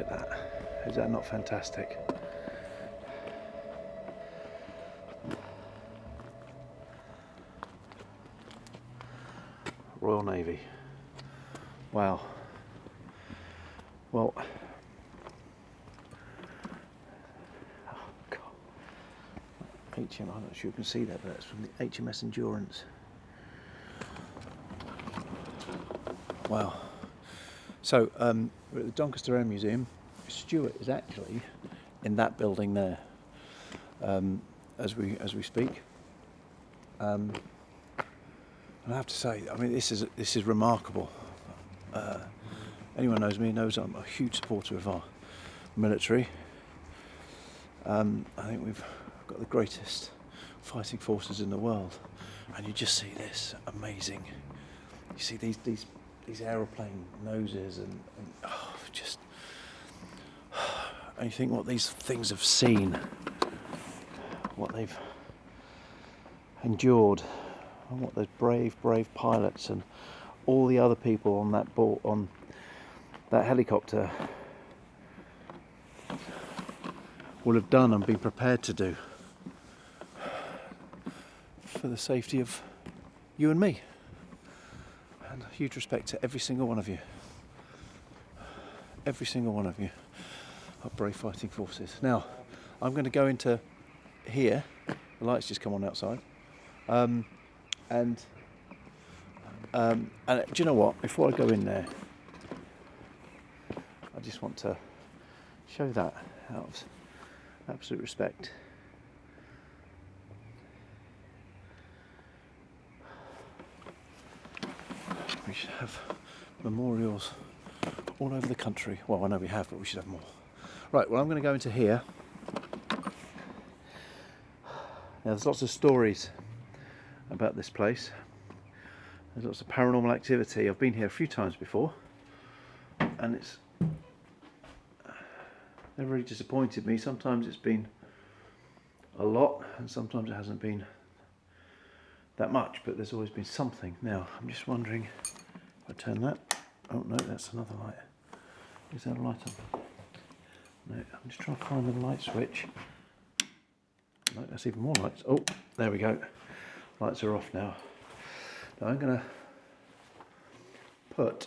Look at that. Is that not fantastic? Royal Navy. Wow. Well, oh God. HM, I'm not sure you can see that, but that's from the HMS Endurance. Wow. So we're at the Doncaster Air Museum. Stuart is actually in that building there as we speak. And I have to say, I mean, this is remarkable. Anyone knows me knows I'm a huge supporter of our military. I think we've got the greatest fighting forces in the world, and you just see this amazing. You see these aeroplane noses and just, and you think what these things have seen, what they've endured, and what those brave pilots and all the other people on that boat, on that helicopter, will have done and be prepared to do for the safety of you and me. And a huge respect to every single one of you. Every single one of you are brave fighting forces. Now, I'm going to go into here. The lights just come on outside. And do you know what? Before I go in there, I just want to show that out of absolute respect. We should have memorials all over the country. Well, I know we have, but we should have more. Right, well, I'm going to go into here. Now, there's lots of stories about this place. There's lots of paranormal activity. I've been here a few times before, and it's never really disappointed me. Sometimes it's been a lot, and sometimes it hasn't been that much, but there's always been something. Now, I'm just wondering if I turn that. Oh no, that's another light. Is that a light on? No, I'm just trying to find the light switch. No, that's even more lights. Oh, there we go. Lights are off now. Now I'm going to put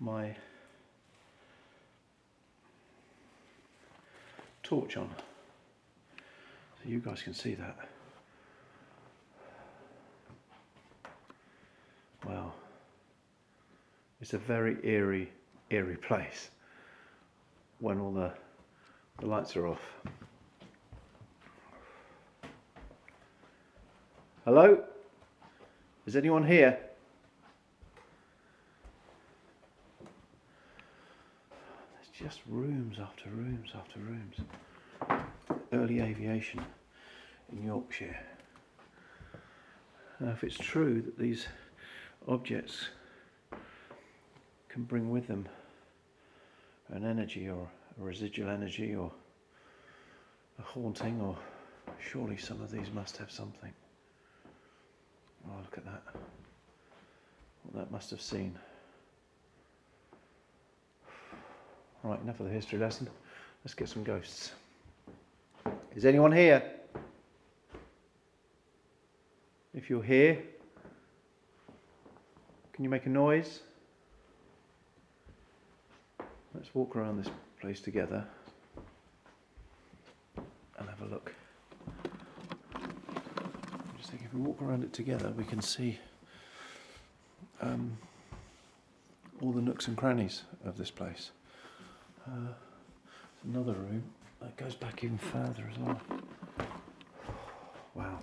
my torch on so you guys can see that. Wow. It's a very eerie place when all the lights are off. Hello? Is anyone here? There's just rooms after rooms after rooms. Early aviation in Yorkshire. Now, if it's true that these objects can bring with them an energy or a residual energy or a haunting, or surely some of these must have something. Oh, look at that. What that must have seen. Right, enough of the history lesson. Let's get some ghosts. Is anyone here? If you're here, can you make a noise? Let's walk around this place together and have a look. I just think if we walk around it together, we can see all the nooks and crannies of this place. There's another room that goes back even further as well. Wow.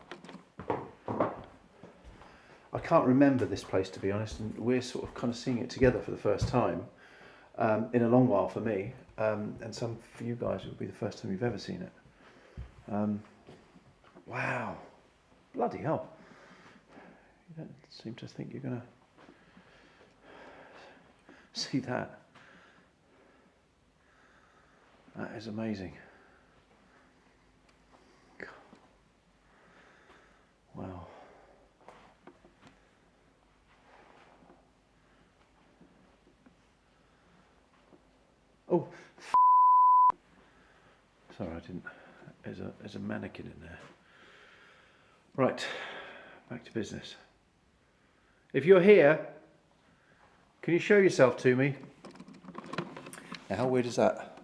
I can't remember this place, to be honest, and we're sort of kind of seeing it together for the first time in a long while for me, and some for you guys it will be the first time you've ever seen it. Wow, bloody hell! You don't seem to think you're going to see that. That is amazing. Wow. Sorry, I didn't. There's a mannequin in there. Right, back to business. If you're here, can you show yourself to me? Now, how weird is that?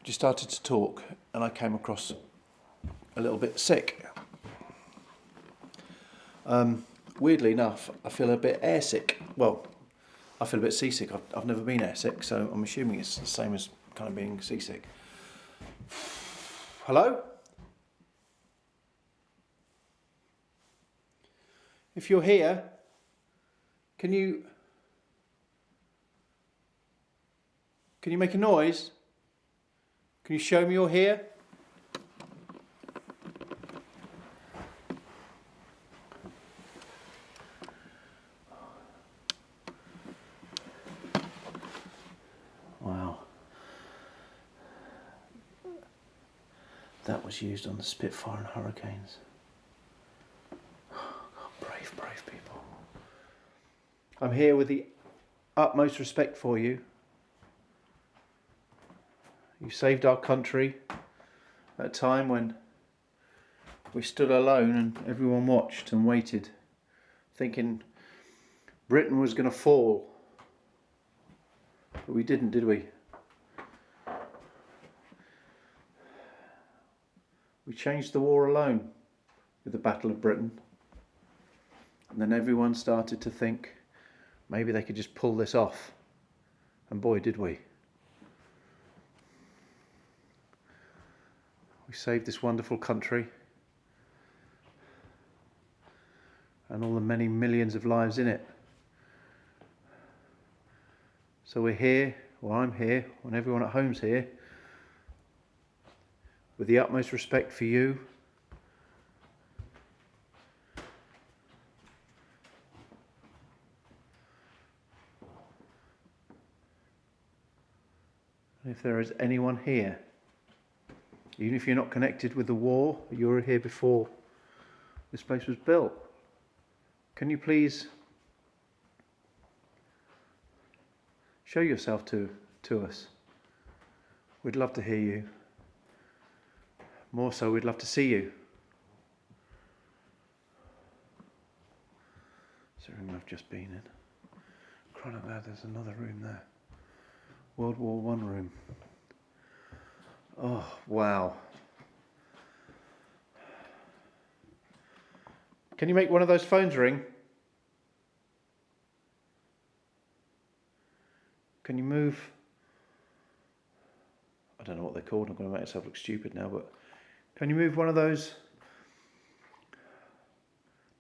I just started to talk and I came across a little bit sick. Weirdly enough, I feel a bit airsick. Well, I feel a bit seasick. I've never been airsick, so I'm assuming it's the same as kind of being seasick. Hello? If you're here, can you make a noise? Can you show me you're here? Wow. That was used on the Spitfire and Hurricanes. Brave people. I'm here with the utmost respect for you. You saved our country at a time when we stood alone and everyone watched and waited, thinking Britain was going to fall. But we didn't, did we? We changed the war alone with the Battle of Britain. And then everyone started to think maybe they could just pull this off. And boy, did we. We saved this wonderful country and all the many millions of lives in it. So we're here, well, I'm here, and everyone at home's here, with the utmost respect for you. And if there is anyone here, even if you're not connected with the war, you were here before this place was built, can you please show yourself to us? We'd love to hear you. More so, we'd love to see you. It's the room I've just been in. Crying out loud, there's another room there. World War I room. Oh, wow. Can you make one of those phones ring? Can you move? I don't know what they're called. I'm going to make myself look stupid now, but can you move one of those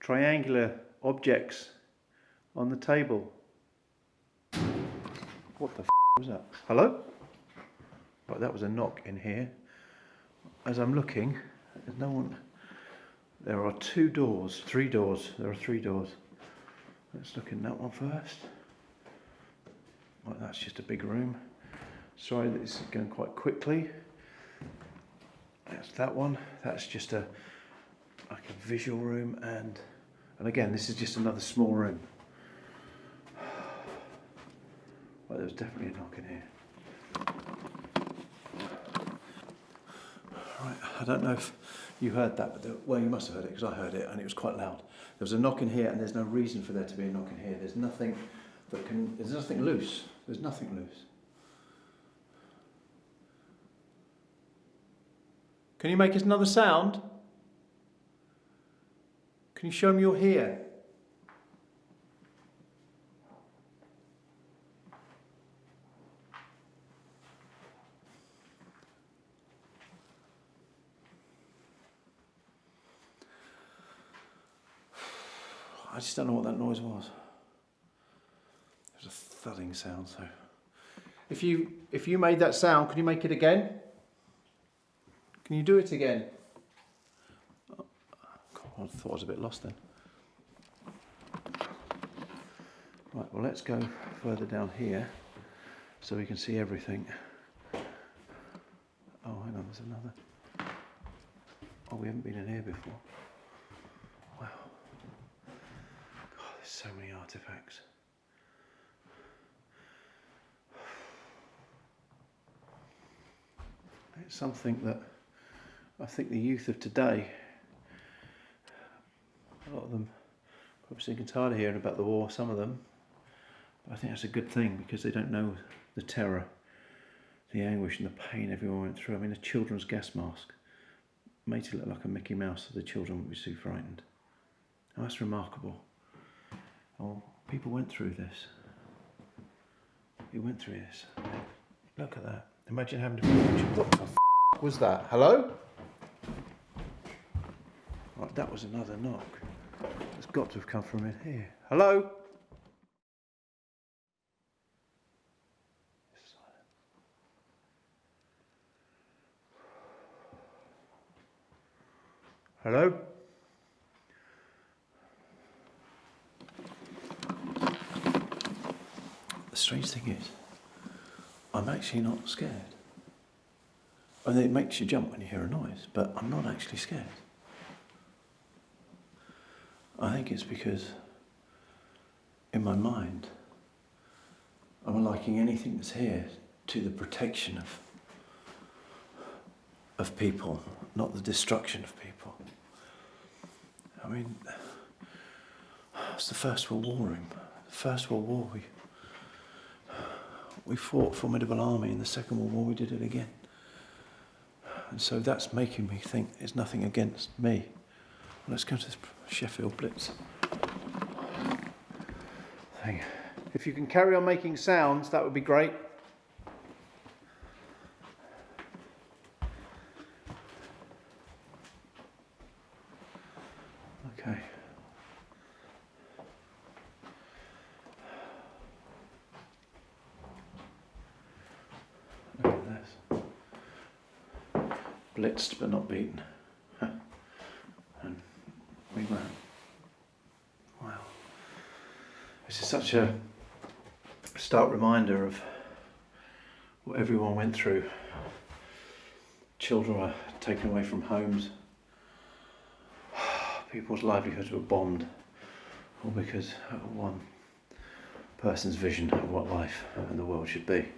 triangular objects on the table? What the was that? Hello? Right, that was a knock in here. As I'm looking, there's no one. There are 2 doors, 3 doors. There are 3 doors. Let's look in that one first. Right, that's just a big room. Sorry that this is going quite quickly. That's that one. That's just like a visual room, and again, this is just another small room. Right, there's definitely a knock in here. Right, I don't know if you heard that, but well, you must have heard it because I heard it, and it was quite loud. There was a knock in here, and there's no reason for there to be a knock in here. There's nothing there's nothing loose. There's nothing loose. Can you make us another sound? Can you show me you're here? I just don't know what that noise was. There's a thudding sound, so if you made that sound, can you make it again? Can you do it again? Oh, God, I thought I was a bit lost then. Right, well, let's go further down here so we can see everything. Oh, hang on, there's another. Oh, we haven't been in here before. Wow. God, there's so many artifacts. It's something that I think the youth of today, a lot of them probably sick and tired of hearing about the war, some of them. But I think that's a good thing because they don't know the terror, the anguish and the pain everyone went through. I mean, a children's gas mask made it look like a Mickey Mouse so the children would be too frightened. Oh, that's remarkable. Oh, people went through this. You went through this. Look at that. Imagine having to... What the f*** was that? Hello? Right, that was another knock. It's got to have come from in here. Hello? Hello? The strange thing is, I'm actually not scared. I mean, it makes you jump when you hear a noise, but I'm not actually scared. I think it's because, in my mind, I'm liking anything that's here to the protection of people, not the destruction of people. I mean, it's the First World War. The First World War, we fought a formidable army. In the Second World War, we did it again. And so that's making me think there's nothing against me. Well, let's go to this Sheffield Blitz thing. If you can carry on making sounds, that would be great. Okay. Look at this. Blitzed but not beaten. And we ran. Wow. This is such a stark reminder of what everyone went through. Children were taken away from homes. People's livelihoods were bombed, all because of one person's vision of what life and the world should be.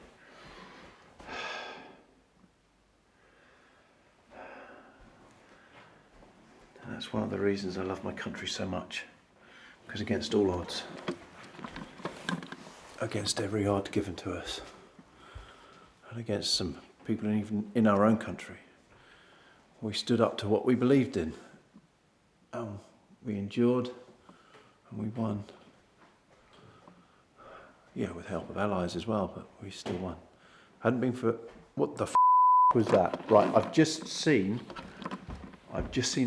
And that's one of the reasons I love my country so much, because against all odds, against every odd given to us, and against some people even in our own country, we stood up to what we believed in. We endured and we won. Yeah, with help of allies as well, but we still won. Hadn't been for... What the f*** was that? Right, I've just seen a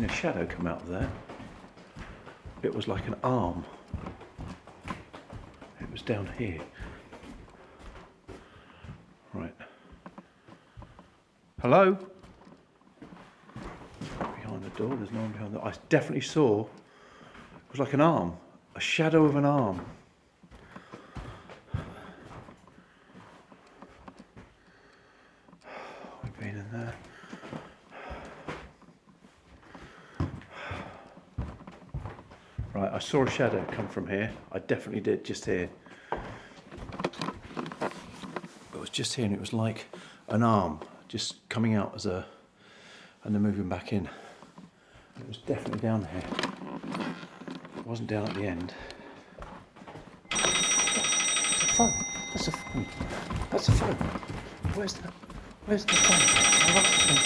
shadow come out of there. It was like an arm. It was down here. Right. Hello? Behind the door, there's no one behind the door. I definitely saw, it was like an arm, a shadow of an arm. We've been in there. Right, I saw a shadow come from here. I definitely did, just here. It was just here and it was like an arm just coming out as a, and then moving back in. It was definitely down here. It wasn't down at the end. That's a phone. That's a phone. That's a phone. Where's the phone? Oh, that's the phone.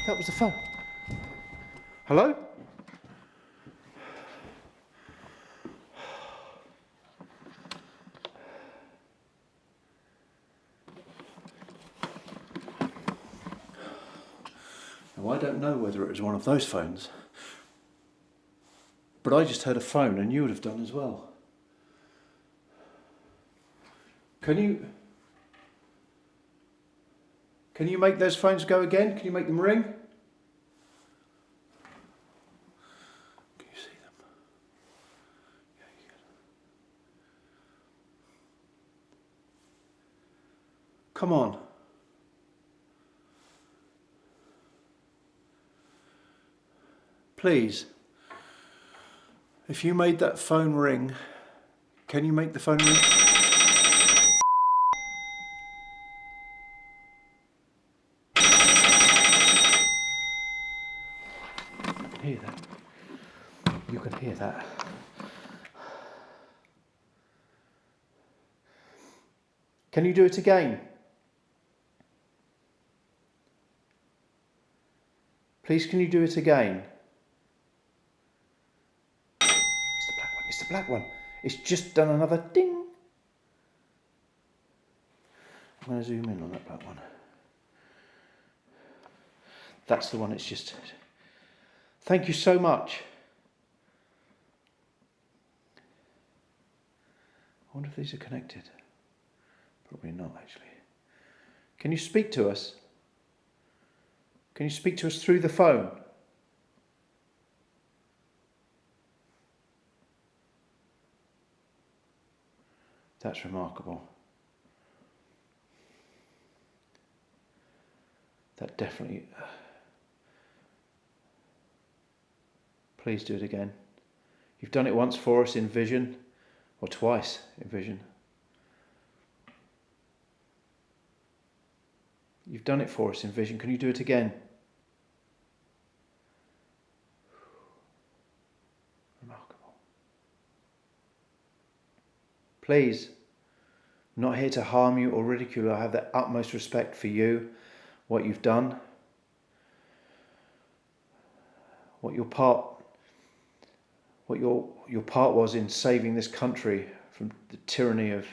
That was the phone. Hello? Now, I don't know whether it was one of those phones, but I just heard a phone and you would have done as well. Can you make those phones go again? Can you make them ring? Can you see them? Yeah, you can. Come on. Please. If you made that phone ring, can you make the phone ring? hear that. You can hear that. Can you do it again? Please, can you do it again? It's the black one. It's the black one. It's just done another ding. I'm going to zoom in on that black one. That's the one it's just... Thank you so much. I wonder if these are connected. Probably not, actually. Can you speak to us? Can you speak to us through the phone? That's remarkable. That definitely... Please do it again. You've done it once for us in vision, or twice in vision. You've done it for us in vision. Can you do it again? Remarkable. Please, I'm not here to harm you or ridicule you. I have the utmost respect for you, what you've done, what your part was in saving this country from the tyranny of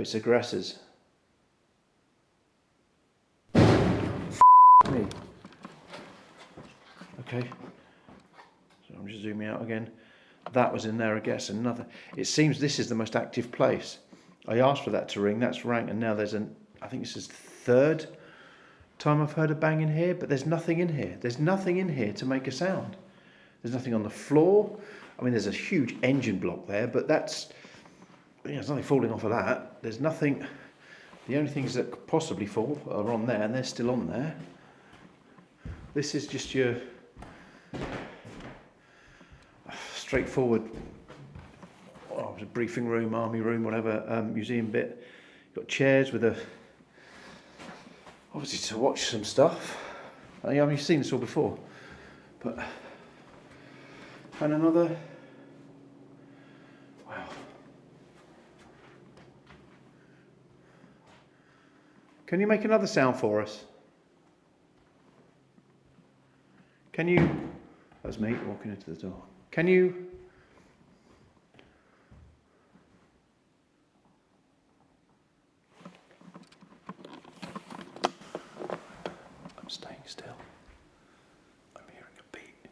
its aggressors. Me. Okay. So I'm just zooming out again. That was in there, I guess. Another. It seems this is the most active place. I asked for that to ring. That's rang, and now there's I think this is the third time I've heard a bang in here, but there's nothing in here. There's nothing in here to make a sound. There's nothing on the floor. I mean, there's a huge engine block there, but that's... there's nothing falling off of that. There's nothing... The only things that could possibly fall are on there, and they're still on there. This is just your straightforward a briefing room, army room, whatever, museum bit. You've got chairs with obviously to watch some stuff. I mean, you've seen this all before, but... And another... Wow. Can you make another sound for us? Can you... That was me walking into the door. Can you... I'm staying still. I'm hearing a beat.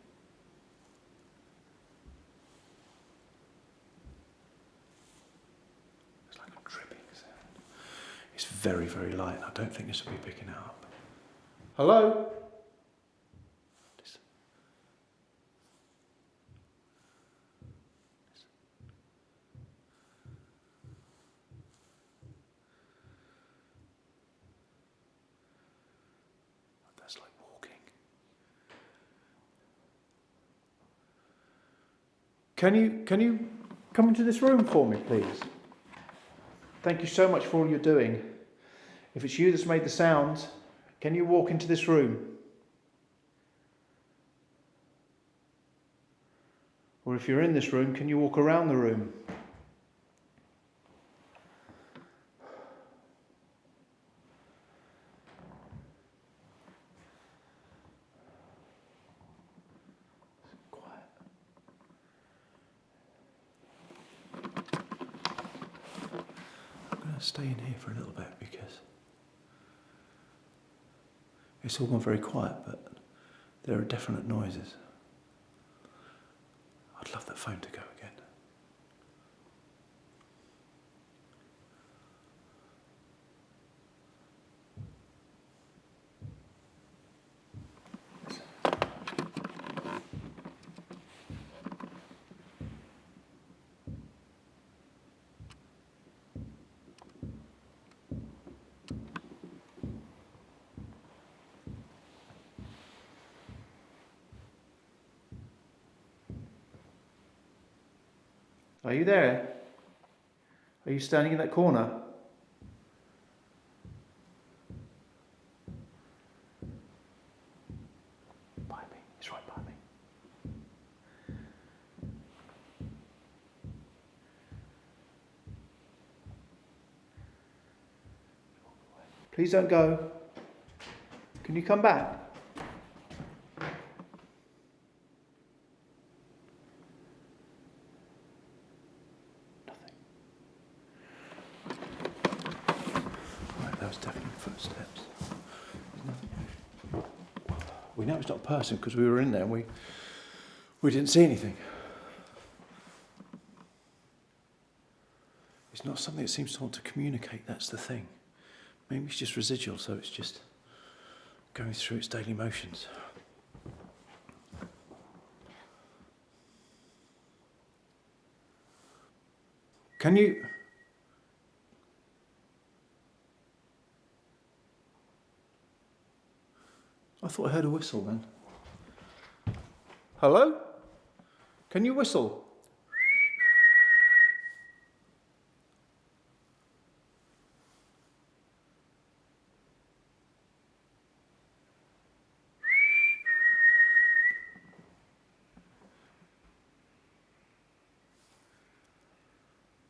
It's like a dripping sound. It's very, very light. I don't think this will be picking it up. Hello? That's like walking. Can you come into this room for me, please? Thank you so much for all you're doing. If it's you that's made the sounds, can you walk into this room? Or if you're in this room, can you walk around the room? Stay in here for a little bit because it's all gone very quiet, but there are definite noises. I'd love that phone to go again. Are you there? Are you standing in that corner? Bye. Please don't go. Can you come back? Nothing. Right, that was definitely footsteps. There's nothing. We know it's not a person because we were in there and we didn't see anything. It's not something that seems to want to communicate, that's the thing. Maybe it's just residual, so it's just going through its daily motions. Can you... I thought I heard a whistle then. Hello? Can you whistle?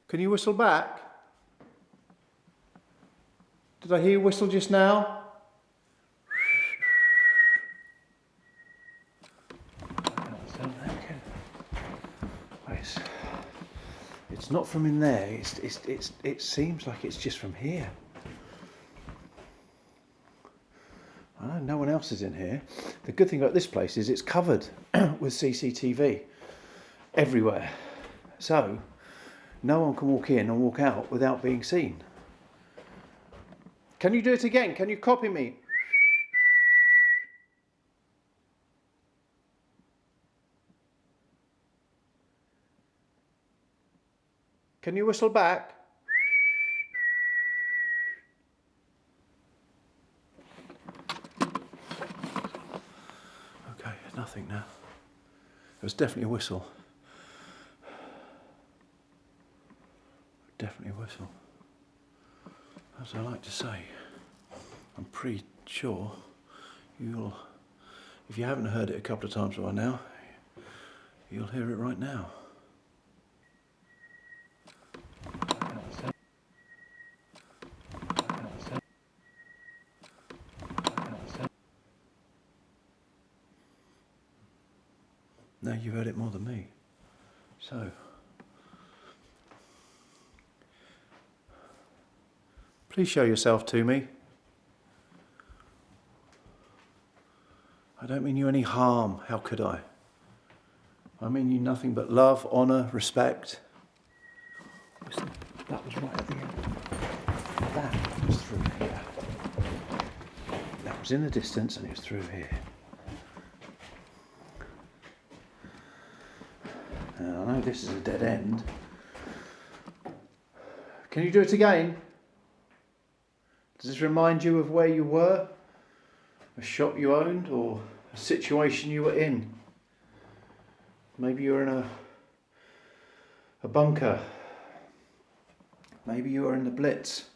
Can you whistle back? Did I hear you whistle just now? It's not from in there. It seems like it's just from here. I know no one else is in here. The good thing about this place is it's covered with CCTV everywhere. So no one can walk in and walk out without being seen. Can you do it again? Can you copy me? Can you whistle back? Okay, nothing now. It was definitely a whistle. Definitely a whistle. As I like to say, I'm pretty sure you'll, if you haven't heard it a couple of times by now, you'll hear it right now. No, you've heard it more than me. So, please show yourself to me. I don't mean you any harm, how could I? I mean you nothing but love, honour, respect. That was right at the end. That was through here. That was in the distance and it was through here. Now, I know this is a dead end. Can you do it again? Does this remind you of where you were? A shop you owned or a situation you were in? Maybe you were in a bunker. Maybe you were in the Blitz.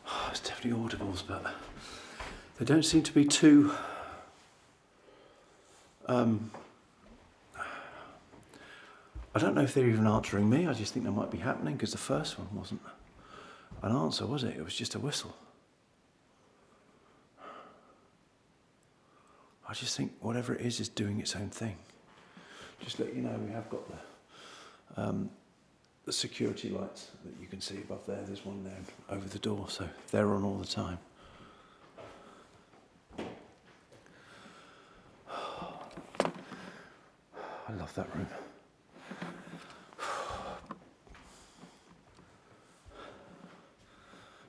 Oh, it's definitely audibles, but they don't seem to be too... I don't know if they're even answering me. I just think they might be happening because the first one wasn't an answer, was it? It was just a whistle. I just think whatever it is doing its own thing. Just let you know, we have got the security lights that you can see above there. There's one there over the door, so they're on all the time. I love that room.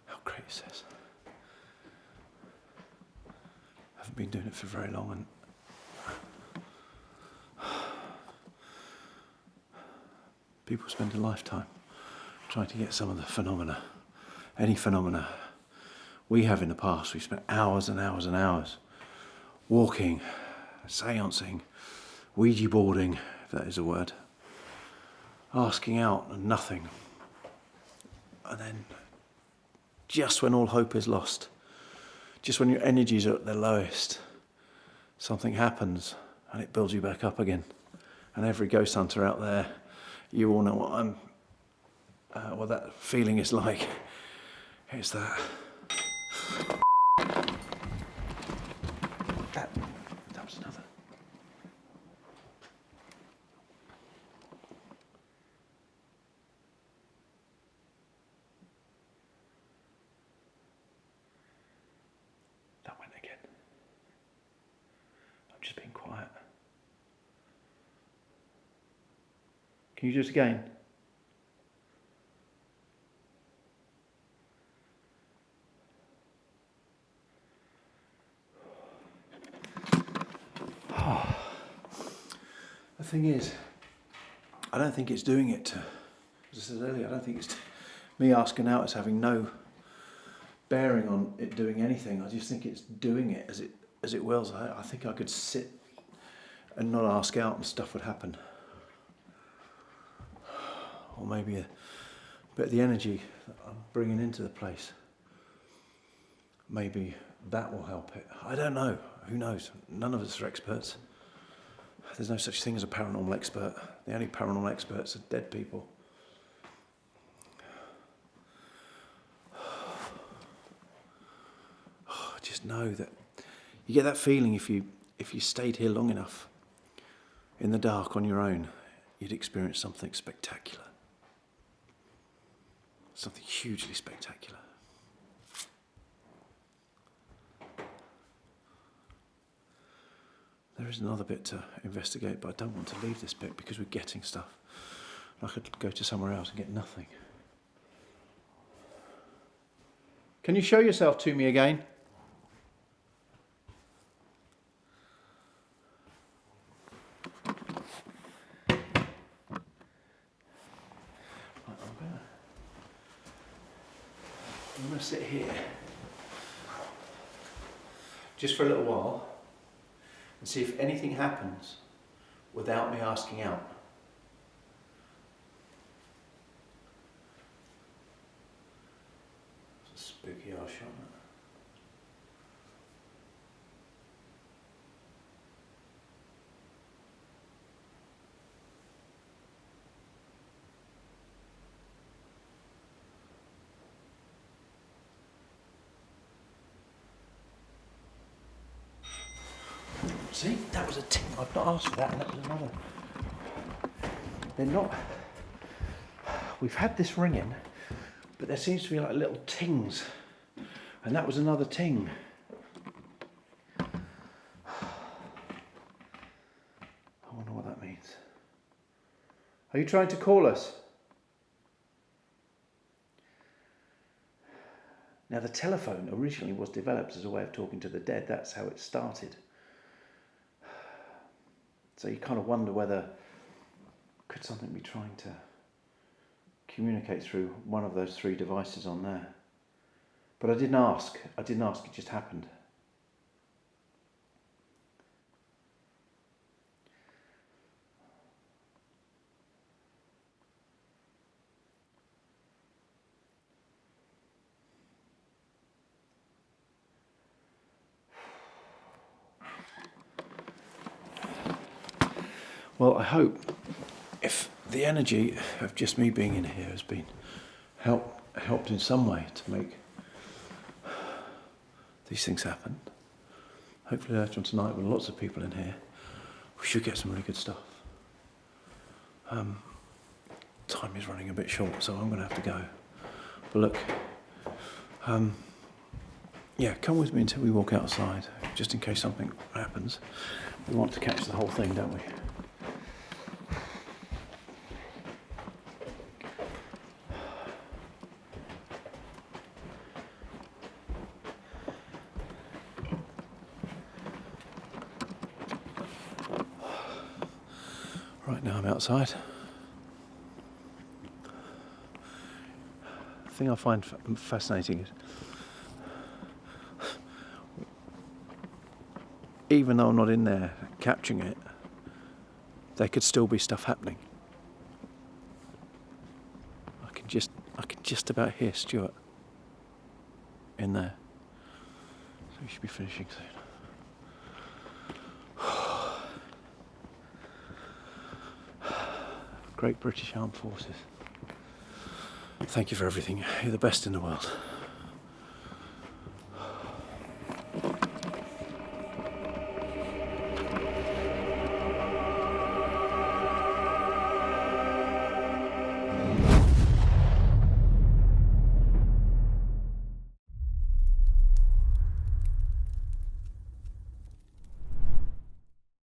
How great is this? I haven't been doing it for very long, and people spend a lifetime trying to get some of the phenomena, any phenomena we have in the past. We've spent hours and hours and hours walking, seancing, Ouija boarding, if that is a word, asking out and nothing. And then just when all hope is lost, just when your energies are at their lowest, something happens and it builds you back up again. And every ghost hunter out there, you all know what that feeling is like. Here's that. That was another. That went again. I'm just being quiet. Can you do it again? The thing is, I don't think it's doing it to, as I said earlier, I don't think it's me asking out as having no bearing on it doing anything. I just think it's doing it as it wills. I think I could sit and not ask out and stuff would happen. Or maybe a bit of the energy that I'm bringing into the place, maybe that will help it. I don't know. Who knows? None of us are experts. There's no such thing as a paranormal expert. The only paranormal experts are dead people. Just know that you get that feeling if you stayed here long enough in the dark on your own, you'd experience something spectacular. Something hugely spectacular. There is another bit to investigate, but I don't want to leave this bit because we're getting stuff. I could go to somewhere else and get nothing. Can you show yourself to me again? Right, I'm going to sit here just for a little while and see if anything happens without me asking out. It's a spooky ass shot. See, that was a ting. I've not asked for that, and that was another. They're not. We've had this ringing, but there seems to be like little tings, and that was another ting. I wonder what that means. Are you trying to call us? Now, the telephone originally was developed as a way of talking to the dead. That's how it started. So you kind of wonder whether, could something be trying to communicate through one of those three devices on there? But I didn't ask, it just happened. Well, I hope if the energy of just me being in here has been helped in some way to make these things happen. Hopefully later on tonight, with lots of people in here, we should get some really good stuff. Time is running a bit short, so I'm going to have to go. But look, yeah, come with me until we walk outside, just in case something happens. We want to catch the whole thing, don't we? Right now I'm outside. The thing I find fascinating is, even though I'm not in there capturing it, there could still be stuff happening. I can just about hear Stuart in there. So we should be finishing soon. Great British Armed Forces. Thank you for everything. You're the best in the world.